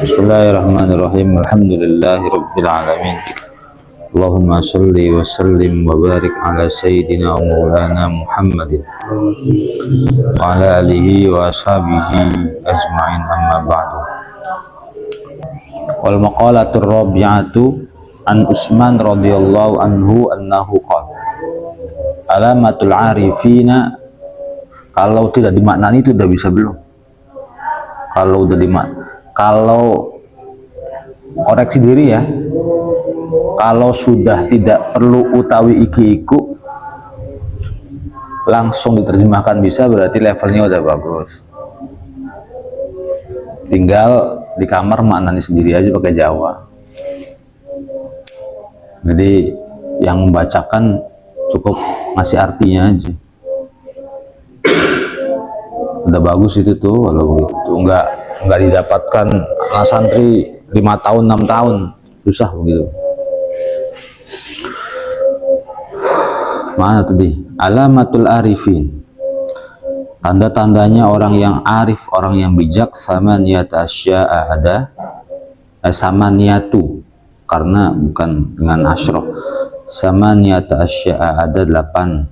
Bismillahirrahmanirrahim. Alhamdulillahirabbil alamin. Allahumma shalli wa sallim wa barik ala sayyidina wa maulana Muhammadin wa ala alihi wa ashabihi ajma'in, amma ba'du. Wal maqalatur rabi'atu an Utsman radhiyallahu anhu annahu qala alamatul arifina. Kalau tidak dimaknani itu udah bisa belum? Kalau udah kalau koreksi diri ya, kalau sudah tidak perlu utawi iki-iku langsung diterjemahkan bisa, berarti levelnya udah bagus. Tinggal di kamar maknani sendiri aja pakai Jawa. Jadi yang membacakan cukup ngasih artinya aja. Udah bagus itu tuh. Kalau gitu nggak didapatkan santri 5 tahun 6 tahun susah begitu. Mana tadi? Alamatul arifin, tanda-tandanya orang yang arif, orang yang bijak. Samaniyat asya'a, ada samaniyatu karena bukan dengan asyraf. Samaniyat asya'a, ada 8.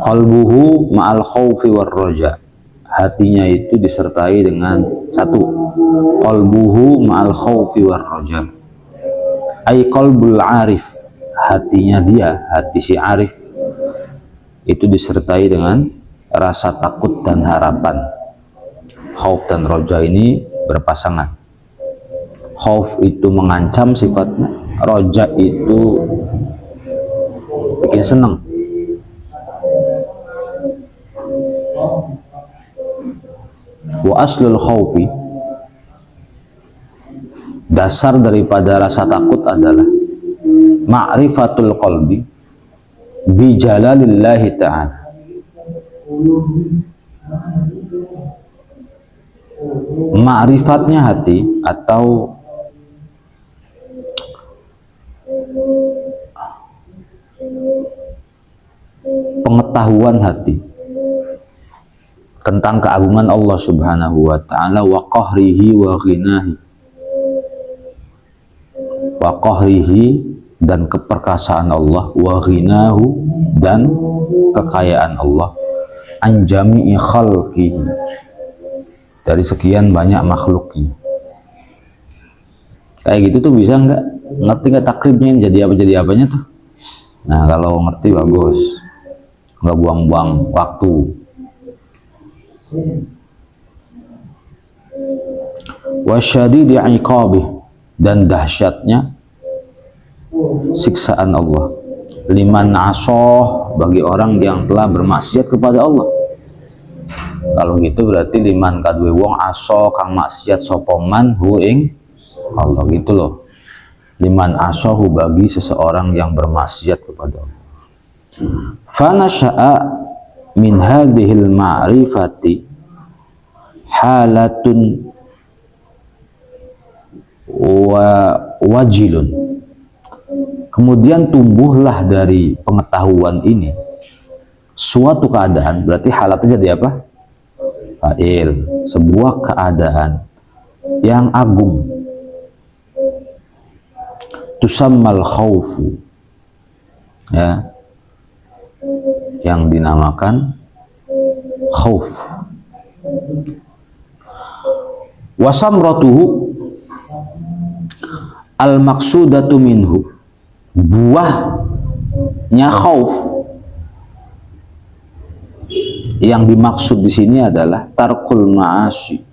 Qalbuhu ma'al khawfi war roja, hatinya itu disertai dengan 1. Qalbuhu ma'al khawfi war roja, ay qalbul arif, hatinya dia, hati si arif itu disertai dengan rasa takut dan harapan. Khauf dan roja ini berpasangan. Khauf itu mengancam sifatnya, roja itu bikin senang. Wa aslul khawfi, dasar daripada rasa takut adalah ma'rifatul qalbi bi jalalillahi ta'ala, ma'rifatnya hati atau pengetahuan hati tentang keagungan Allah Subhanahu wa ta'ala, wa qahrihi wa ghinahi, wa qahrihi dan keperkasaan Allah, wa ghinahu dan kekayaan Allah, an jami'i khalqihi, dari sekian banyak makhluknya. Kayak gitu tuh bisa nggak? Ngerti nggak takribnya jadi apanya tuh? Nah kalau ngerti bagus, nggak buang-buang waktu. Wasyadidi iqabih, dan dahsyatnya siksaan Allah. Liman asoh, bagi orang yang telah bermaksiat kepada Allah. Kalau gitu berarti liman kadwe wong asoh kang maksiat sopoman hu ing Allah, gitu loh. Liman asohu, bagi seseorang yang bermaksiat kepada Allah. Fanasha'a min hadhil ma'rifati halatun wa wajilun, kemudian tumbuhlah dari pengetahuan ini suatu keadaan. Berarti halatnya jadi apa? Fa'il, sebuah keadaan yang agung. Tusammal khawfu, ya, yang dinamakan khauf. Wasamratuhu al maksudatu minhu, buahnya khauf yang dimaksud di sini adalah tarkul ma'asi,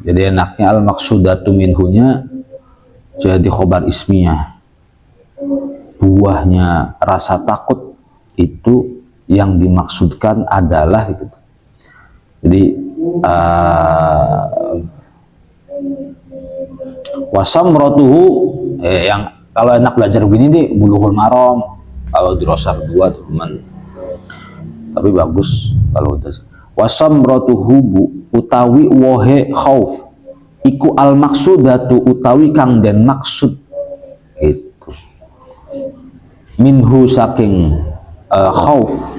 jadi enaknya al maksudatu minhunya jadi khobar ismiyah. Buahnya rasa takut itu yang dimaksudkan adalah gitu. Jadi wasamratuhu, yang kalau enak belajar begini nih Bulughul Maram, kalau di Rosar 2 teman. Tapi bagus kalau udah wasamratuhu utawi wohe khauf iku al maksudatu utawi kang den maksud minhu saking khauf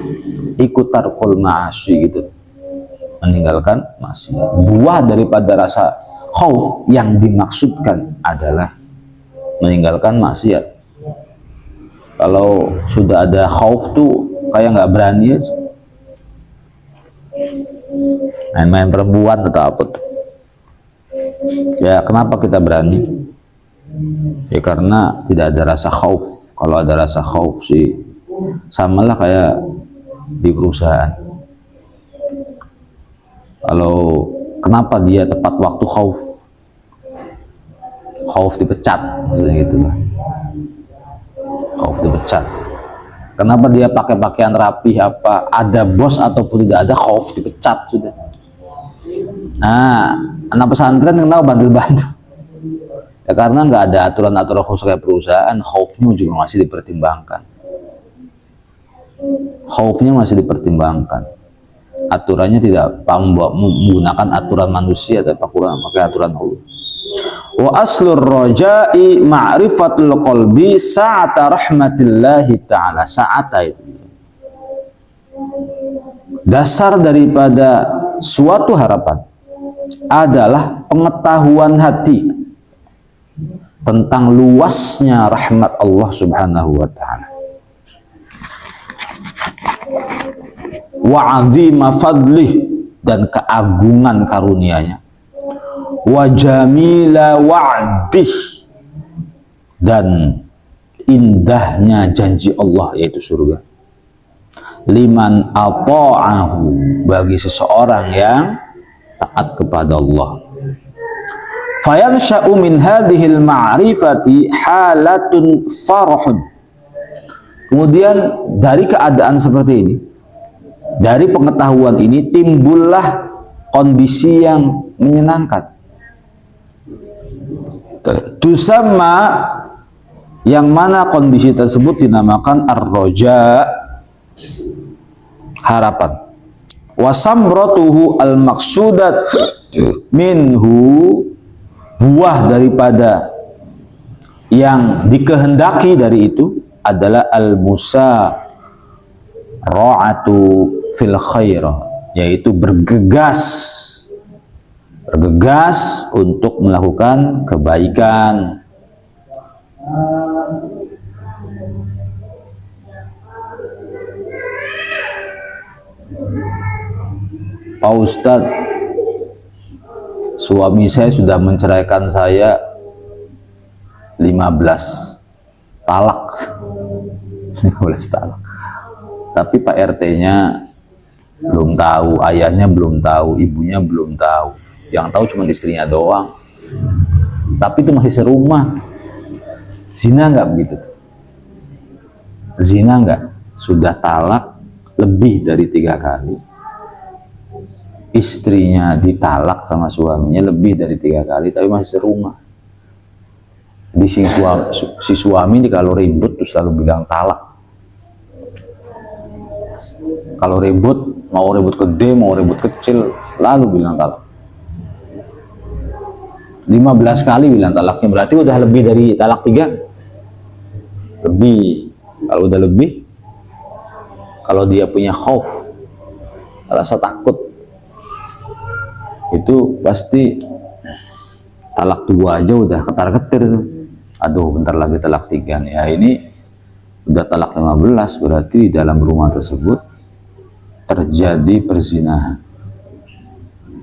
iku tarkul ma'asi gitu, meninggalkan maksiat. Buah daripada rasa khauf yang dimaksudkan adalah meninggalkan maksiat. Kalau sudah ada khauf tuh kayak nggak berani, main-main perempuan atau apa tuh. Ya kenapa kita berani? Ya karena tidak ada rasa khauf. Kalau ada rasa khauf sih samalah kayak di perusahaan. Kalau kenapa dia tepat waktu khauf? Khauf dipecat, maksudnya gitu lah. Khauf dipecat. Kenapa dia pakai pakaian rapi apa? Ada bos ataupun tidak ada, khauf dipecat sudah. Nah, anak pesantren yang tahu bandel-bandel. Ya karena nggak ada aturan-aturan khusus kayak perusahaan, khaufnya juga masih dipertimbangkan. Khaufnya masih dipertimbangkan. Aturannya tidak menggunakan aturan manusia, tapi pakai aturan Allah. Wa aslur roja'i ma'rifatul qalbi sa'ata rahmatillahi ta'ala. Sa'ata itu dasar daripada suatu harapan adalah pengetahuan hati tentang luasnya rahmat Allah subhanahu wa ta'ala wa 'azima fadlih, dan keagungan karunia-Nya, wa jamila wa'dih, dan indahnya janji Allah yaitu surga, liman ata'ahu, bagi seseorang yang taat kepada Allah. Fayansha'u min hadhil ma'rifati halatun farahun. Kemudian dari keadaan seperti ini, dari pengetahuan ini timbullah kondisi yang menyenangkan. Tusamma, yang mana kondisi tersebut dinamakan ar-roja, harapan. Wasamratuhu al-maksudat minhu, buah daripada yang dikehendaki dari itu adalah al-musara'atu fil khairah, yaitu bergegas untuk melakukan kebaikan. Pak Ustadz, suami saya sudah menceraikan saya 15 talak. 15 talak. Tapi Pak RT-nya belum tahu, ayahnya belum tahu, ibunya belum tahu. Yang tahu cuma istrinya doang. Tapi itu masih serumah. Zina nggak begitu? Zina nggak? Sudah talak lebih dari 3 kali. Istrinya ditalak sama suaminya lebih dari 3 kali, tapi masih serumah. Di si suami ini kalau ribut tuh selalu bilang talak. Kalau ribut, mau ribut gede, mau ribut kecil, selalu bilang talak. 15 kali bilang talaknya, berarti udah lebih dari talak 3. Lebih. Kalau udah lebih, kalau dia punya khauf, rasa takut, itu pasti talak 2 aja udah ketar-ketir tuh. Aduh, bentar lagi talak 3 nih. Ya ini udah talak 15, berarti di dalam rumah tersebut terjadi perzinahan.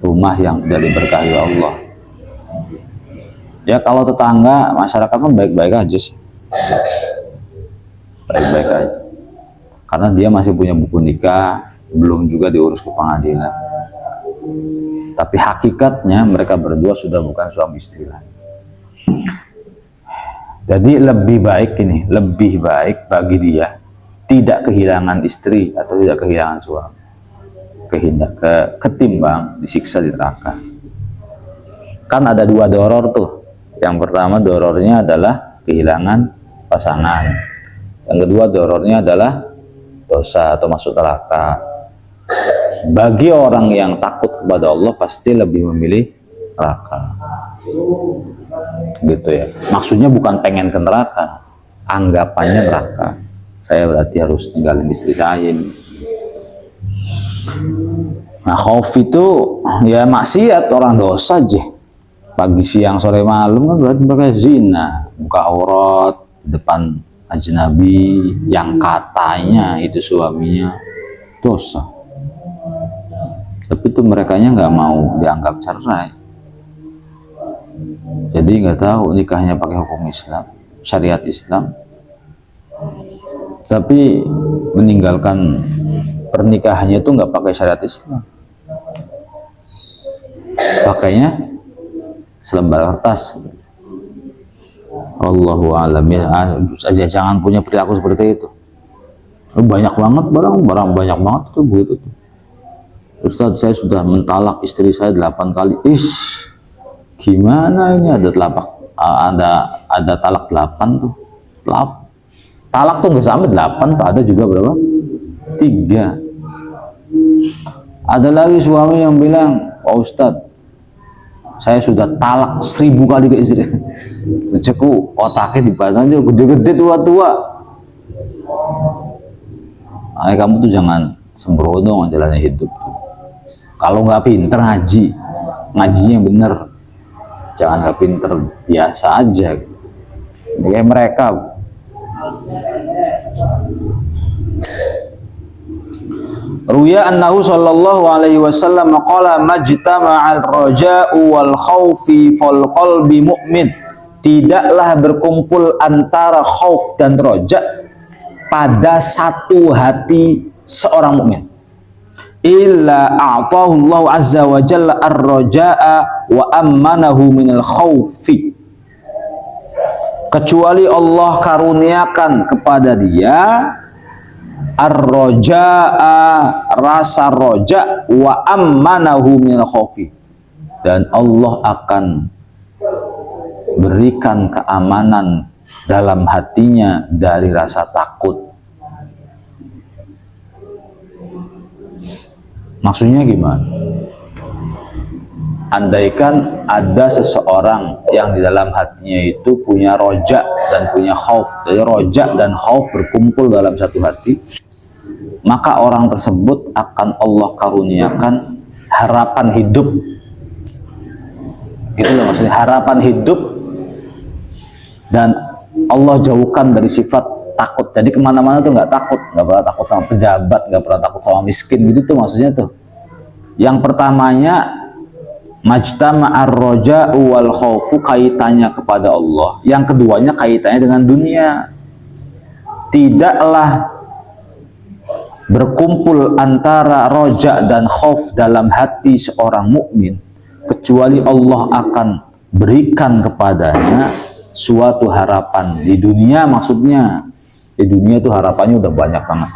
Rumah yang tidak diberkahi Allah. Ya kalau tetangga, masyarakat kan baik-baik aja sih. Baik-baik aja. Karena dia masih punya buku nikah, belum juga diurus ke pengadilan. Tapi hakikatnya mereka berdua sudah bukan suami istri lagi. Jadi lebih baik ini, lebih baik bagi dia tidak kehilangan istri atau tidak kehilangan suami, ketimbang disiksa di neraka. Kan ada 2 doror tuh. Yang pertama dorornya adalah kehilangan pasangan. Yang kedua dorornya adalah dosa atau masuk neraka. Bagi orang yang takut kepada Allah pasti lebih memilih neraka. Gitu ya. Maksudnya bukan pengen ke neraka, anggapannya neraka. Saya berarti harus tinggalin istri saya ini. Nah, khauf itu ya maksiat, orang dosa aja. Pagi, siang, sore, malam kan berarti mereka zina, buka aurat depan ajnabi yang katanya itu suaminya, dosa. Tapi itu merekanya nggak mau dianggap cerai. Jadi nggak tahu nikahnya pakai hukum Islam, syariat Islam. Tapi meninggalkan pernikahannya itu nggak pakai syariat Islam. Pakainya selembar kertas. Allahu a'lam ya. Aja jangan punya perilaku seperti itu. Banyak banget barang banyak banget itu begitu. Ustadz, saya sudah mentalak istri saya 8 kali. Gimana ini ada talak 8 tuh. Talak tuh nggak sampai 8 tuh, ada juga berapa? 3. Ada lagi suami yang bilang, "Pak Ustadz, saya sudah talak 1000 kali ke istri." Ceku otaknya dipasang dia gede-gede tua-tua. Kamu tuh jangan sembrono jalannya hidup. Kalau nggak pinter ngajinya bener. Jangan nggak pinter biasa aja. Kayak mereka. Ruya annahu sallallahu alaihi wasallam qala majtama'al raja'u wal khaufi fal qalbi mu'min. Tidaklah berkumpul antara khauf dan roja pada satu hati seorang mukmin. Illa a'tahu Allah azza wa jalla ar-raja'a wa ammanahu minal khaufi. Kecuali Allah karuniakan kepada dia ar-raja'a, rasa roja, wa ammanahu minal khaufi, dan Allah akan berikan keamanan dalam hatinya dari rasa takut. Maksudnya gimana? Andaikan ada seseorang yang di dalam hatinya itu punya roja dan punya khauf, jadi roja dan khauf berkumpul dalam satu hati, maka orang tersebut akan Allah karuniakan harapan hidup. Itu loh maksudnya, harapan hidup, dan Allah jauhkan dari sifat takut. Jadi kemana-mana tuh nggak takut, nggak pernah takut sama pejabat, nggak pernah takut sama miskin, gitu tuh maksudnya tuh. Yang pertamanya majtama'ar raja'u wal khaufu, kaitannya kepada Allah. Yang keduanya kaitannya dengan dunia. Tidaklah berkumpul antara roja dan khauf dalam hati seorang mukmin kecuali Allah akan berikan kepadanya suatu harapan di dunia. Maksudnya di dunia itu harapannya udah banyak banget.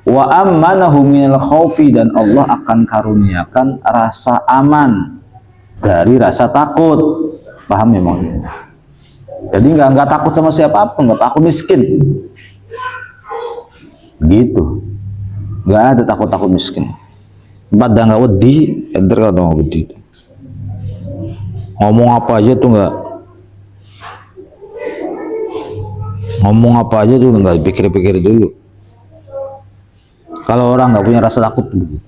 Wa ammanahu minal khaufi, dan Allah akan karuniakan rasa aman dari rasa takut. Paham ya, mohon? Jadi nggak takut sama siapapun, nggak takut miskin. Gitu. Nggak ada takut miskin. Pada nggak wedi, enter kalau nggak wedi. Ngomong apa aja tuh nggak. Ngomong apa aja tuh nggak pikir-pikir dulu. Kalau orang nggak punya rasa takut begitu,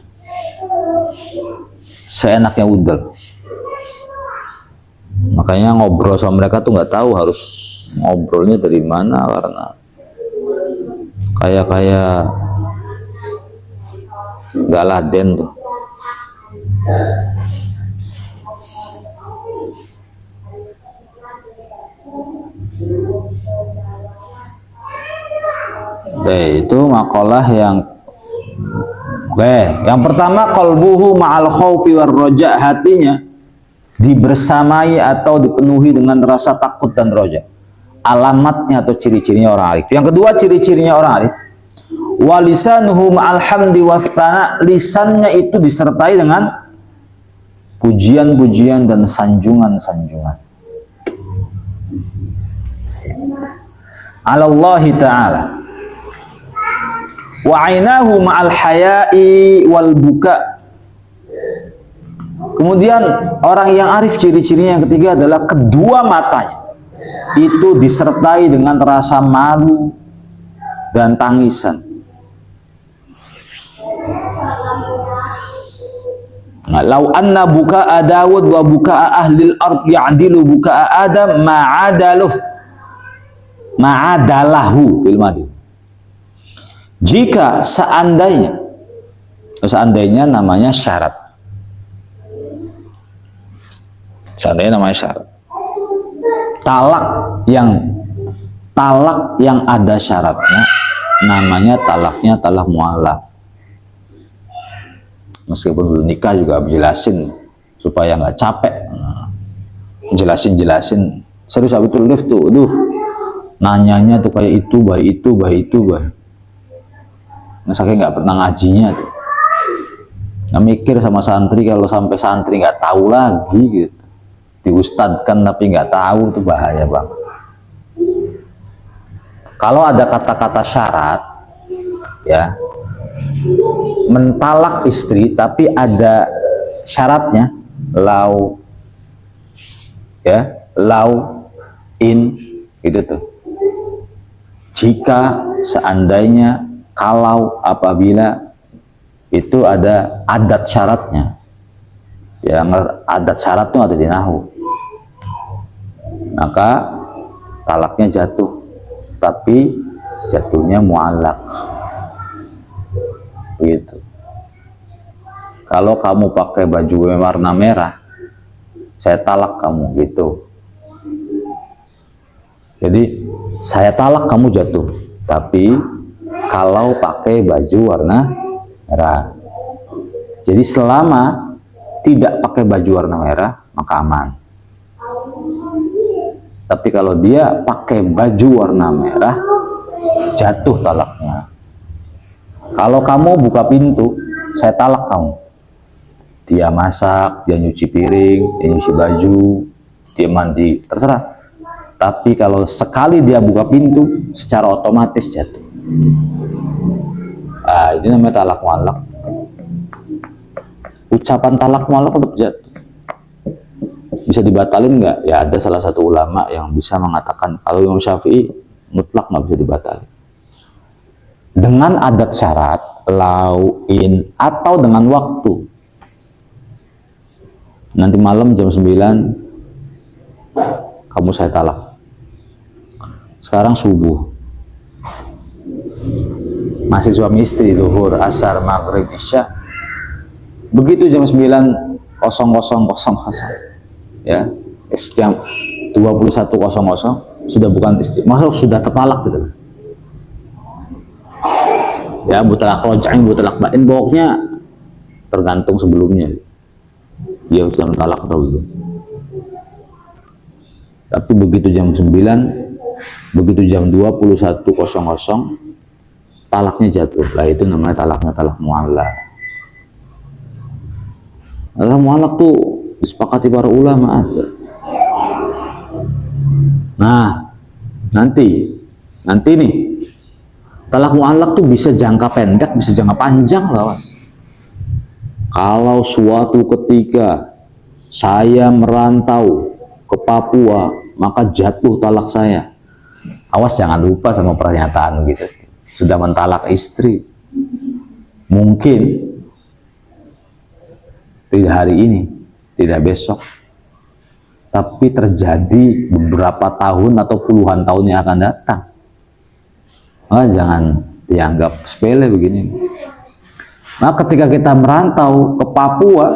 seenaknya udah. Makanya ngobrol sama mereka tuh nggak tahu harus ngobrolnya dari mana, karena kayak nggak laden tuh. Itu makalah yang yang pertama, qalbuhu ma'al khaufi war roja, hatinya dibersamai atau dipenuhi dengan rasa takut dan roja. Alamatnya atau ciri-cirinya orang arif. Yang kedua, ciri-cirinya orang arif, walisanuhu ma'al hamdi wathana, lisannya itu disertai dengan pujian-pujian dan sanjungan-sanjungan alallahi ta'ala. Wa ainahu ma'al haya'i wal buka. Kemudian orang yang arif ciri-cirinya yang ketiga adalah kedua matanya itu disertai dengan rasa malu dan tangisan. Lau anna buka'a Dawud wa buka'a ahlil ard ya'dilu buka'a Adam ma'adalahu fil madi. Jika seandainya namanya syarat. Seandainya namanya syarat. Talak yang ada syaratnya namanya talaknya talak mu'allaq. Meskipun belum nikah juga jelasin supaya nggak capek, jelasin serius habis itu lift tuh, nanyanya tuh kayak itu bah. Nah, saking nggak pernah ngajinya tuh, nggak mikir sama santri, kalau sampai santri nggak tahu lagi gitu, diustadkan tapi nggak tahu, tuh bahaya banget. Kalau ada kata-kata syarat, ya, mentalak istri tapi ada syaratnya, lau in gitu tuh. Jika seandainya, kalau, apabila itu ada adat syaratnya, yang adat syarat itu ada di nahwu, maka talaknya jatuh, tapi jatuhnya mu'allaq gitu. Kalau kamu pakai baju warna merah, saya talak kamu gitu. Jadi saya talak kamu jatuh, tapi kalau pakai baju warna merah. Jadi selama tidak pakai baju warna merah maka aman. Tapi kalau dia pakai baju warna merah, jatuh talaknya. Kalau kamu buka pintu, saya talak kamu. Dia masak, dia nyuci piring, dia nyuci baju, dia mandi, terserah. Tapi kalau sekali dia buka pintu, secara otomatis jatuh. Ini namanya talak mu'allaq. Ucapan talak mu'allaq tetap jatuh. Bisa dibatalin nggak? Ya ada salah satu ulama yang bisa mengatakan, kalau Imam Syafi'i mutlak nggak bisa dibatalin. Dengan adat syarat, lau, in, atau dengan waktu. Nanti malam jam 9 kamu saya talak. Sekarang subuh, masih suami istri, zuhur, asar, maghrib, isya. Begitu jam 9.00 ya, jam 21.00 sudah bukan istri, maksud sudah tertalak gitu. Ya, mutalak roja'in, mutalak ba'in, pokoknya tergantung sebelumnya dia sudah mentalak atau belum. Tapi begitu jam 9, begitu jam 21.00 talaknya jatuh. Lah itu namanya talaknya talak mu'allaq. Talak mu'allaq tuh disepakati para ulama ada. Nah, nanti nih, talak mu'allaq tuh bisa jangka pendek, bisa jangka panjang lah. Kalau suatu ketika saya merantau ke Papua, maka jatuh talak saya. Awas jangan lupa sama pernyataan gitu. Sudah mentalak istri. Mungkin tidak hari ini, tidak besok. Tapi terjadi beberapa tahun atau puluhan tahun yang akan datang. Jangan dianggap sepele begini. Nah, ketika kita merantau ke Papua,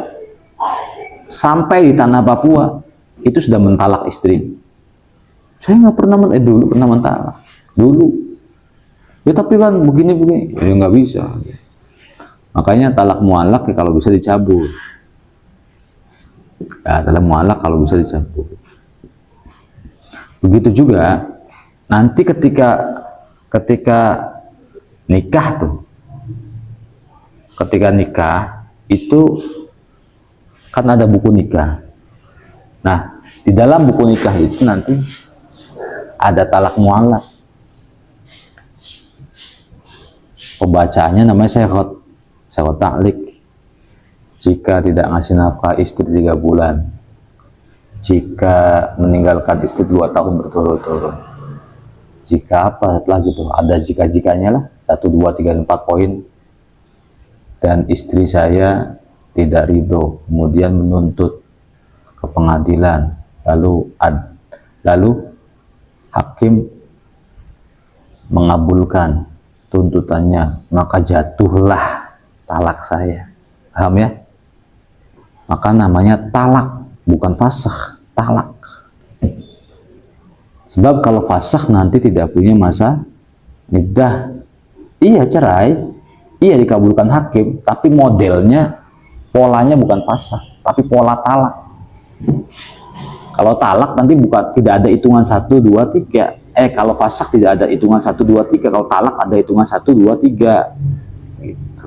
sampai di tanah Papua, itu sudah mentalak istri. Saya nggak pernah dulu pernah mentalak dulu. Ya tapi kan begini, ya nggak bisa. Makanya talak mu'allaq ya kalau bisa dicabut. Ya, talak mu'allaq kalau bisa dicabut. Begitu juga nanti ketika nikah tuh. Ketika nikah itu kan ada buku nikah. Nah, di dalam buku nikah itu nanti ada talak mu'allaq. Pembacaannya namanya sekhot ta'liq. Jika tidak ngasih nafkah istri 3 bulan, jika meninggalkan istri 2 tahun berturut-turut. Jika apa setelah gitu? Ada jika-jikanya lah, 1, 2, 3, 4 poin. Dan istri saya tidak ridho, kemudian menuntut ke pengadilan, lalu hakim mengabulkan tuntutannya, maka jatuhlah talak saya. Paham ya? Maka namanya talak, bukan fasakh, talak. Sebab kalau fasakh nanti tidak punya masa iddah. Iya cerai, iya dikabulkan hakim, tapi modelnya, polanya bukan fasakh, tapi pola talak. Kalau talak nanti tidak ada hitungan 1, 2, 3. Kalau fasakh tidak ada hitungan 1, 2, 3. Kalau talak ada hitungan 1, 2, 3. Gitu.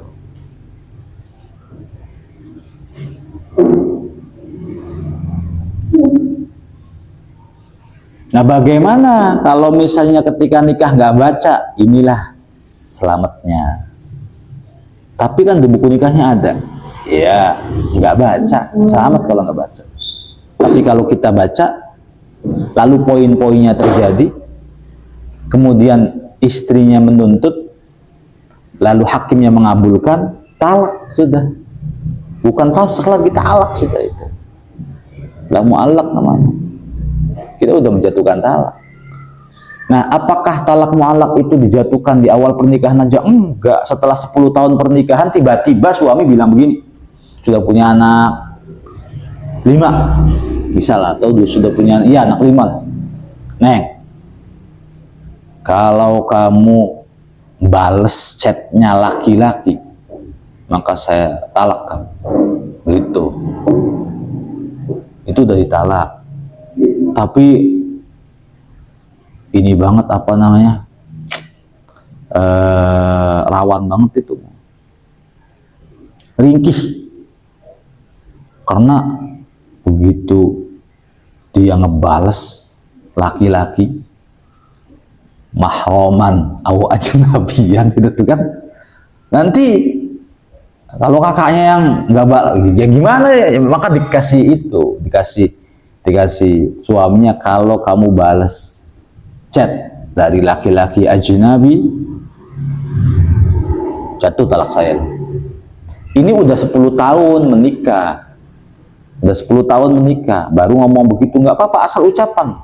Nah bagaimana kalau misalnya ketika nikah nggak baca? Inilah selamatnya. Tapi kan di buku nikahnya ada. Ya nggak baca, selamat kalau nggak baca. Tapi kalau kita baca, lalu poin-poinnya terjadi, kemudian istrinya menuntut, lalu hakimnya mengabulkan, talak sudah. Bukan fasakh lagi, talak sudah itu. La mu'allaq namanya. Kita udah menjatuhkan talak. Nah, apakah talak mu'allaq itu dijatuhkan di awal pernikahan aja? Enggak. Setelah 10 tahun pernikahan, tiba-tiba suami bilang begini, sudah punya anak 5, misal, atau sudah punya anak 5. Neng, kalau kamu bales chatnya laki-laki, maka saya talak kamu. Gitu. Itu udah ditalak. Tapi ini banget apa namanya, rawan banget itu, ringkih, karena begitu dia ngebales laki-laki mahroman au ajnabiyan itu tuh kan, nanti kalau kakaknya yang nggak balas, ya gimana ya, maka dikasih suaminya, kalau kamu balas chat dari laki-laki ajnabi, jatuh talak saya. Ini udah 10 tahun menikah, baru ngomong begitu, nggak apa-apa asal ucapan.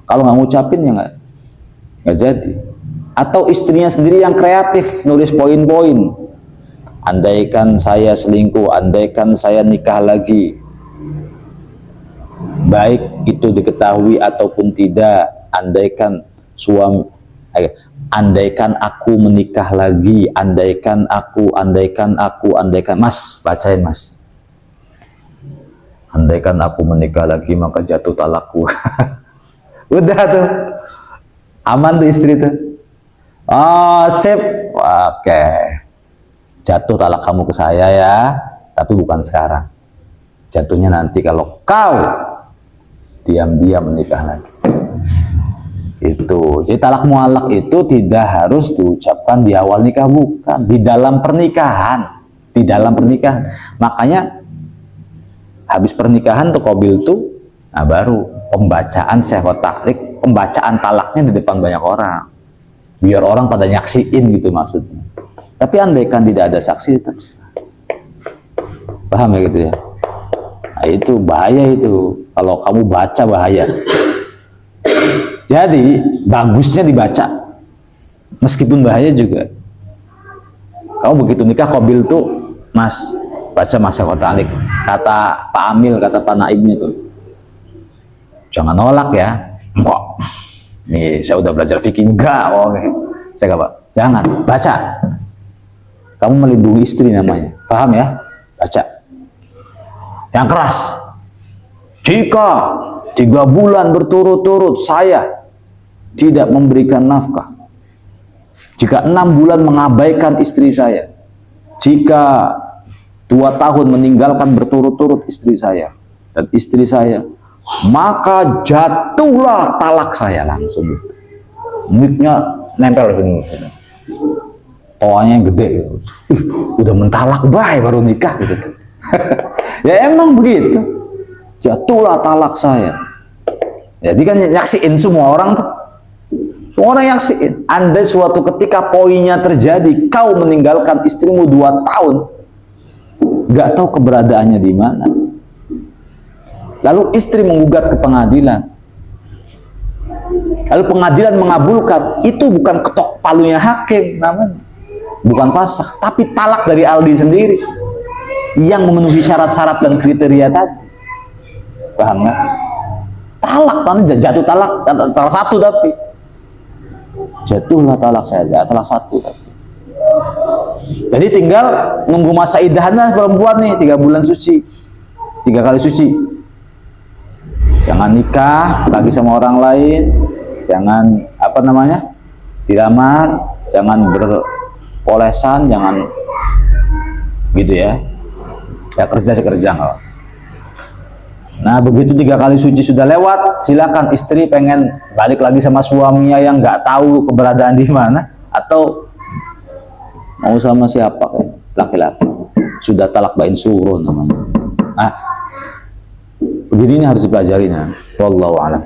Kalau nggak ngucapin ya nggak jadi. Atau istrinya sendiri yang kreatif nulis poin-poin, andaikan saya selingkuh, andaikan saya nikah lagi, baik itu diketahui ataupun tidak, andaikan aku menikah lagi, andaikan aku, mas, bacain mas, andaikan aku menikah lagi maka jatuh talakku. Udah tuh, aman tuh istri tuh. Oh sip, oke, jatuh talak kamu ke saya ya, tapi bukan sekarang, jatuhnya nanti kalau kau diam-diam menikah lagi. Itu. Jadi talak mu'allaq itu tidak harus diucapkan di awal nikah, bukan, di dalam pernikahan. Makanya habis pernikahan tuh qabil tuh, nah baru pembacaan syahadat ta'liq, pembacaan talaknya di depan banyak orang. Biar orang pada nyaksiin gitu maksudnya. Tapi andaikan tidak ada saksi tetap sah. Paham ya gitu ya? Nah, itu bahaya itu. Kalau kamu baca bahaya. Jadi bagusnya dibaca, meskipun bahaya juga. Kamu begitu nikah qabil tuh, mas, baca syahadat ta'liq. Kata Pak Amil, kata Pak Naibnya tuh, jangan nolak ya. Enggak. Nih saya udah belajar fikih, enggak. Oke. Saya enggak, Pak. Jangan baca. Kamu melindungi istri namanya. Paham ya? Baca. Yang keras. Jika 3 bulan berturut-turut saya tidak memberikan nafkah, jika 6 bulan mengabaikan istri saya, jika 2 tahun meninggalkan berturut-turut istri saya dan istri saya, maka jatuhlah talak saya langsung. Miknya nempel begini, toanya gede, udah mentalak baik baru nikah gitu. Ya emang begitu. jatuhlah talak saya. Jadi kan nyaksiin semua orang tuh. Semua orang nyaksiin. Andai suatu ketika poinnya terjadi, kau meninggalkan istrimu 2 tahun, nggak tahu keberadaannya di mana. Lalu istri menggugat ke pengadilan. Lalu pengadilan mengabulkan. Itu bukan ketok palunya hakim namanya. Bukan fasakh, tapi talak dari Aldi sendiri yang memenuhi syarat-syarat dan kriteria tadi. Paham nggak? Talak, jatuh talak satu tapi jatuhlah talak saya, talak satu tapi. Jadi tinggal nunggu masa idahnya perempuan nih 3 bulan suci, 3 kali suci. Jangan nikah lagi sama orang lain, jangan dilamar, jangan berpolesan, jangan gitu ya. Ya kerja nggak. Nah begitu 3 kali suci sudah lewat, silakan istri pengen balik lagi sama suaminya yang nggak tahu keberadaan di mana atau mau sama siapa laki-laki, sudah talak bain surun namanya. Nah begini ini harus dipelajari. Wallahu a'lam.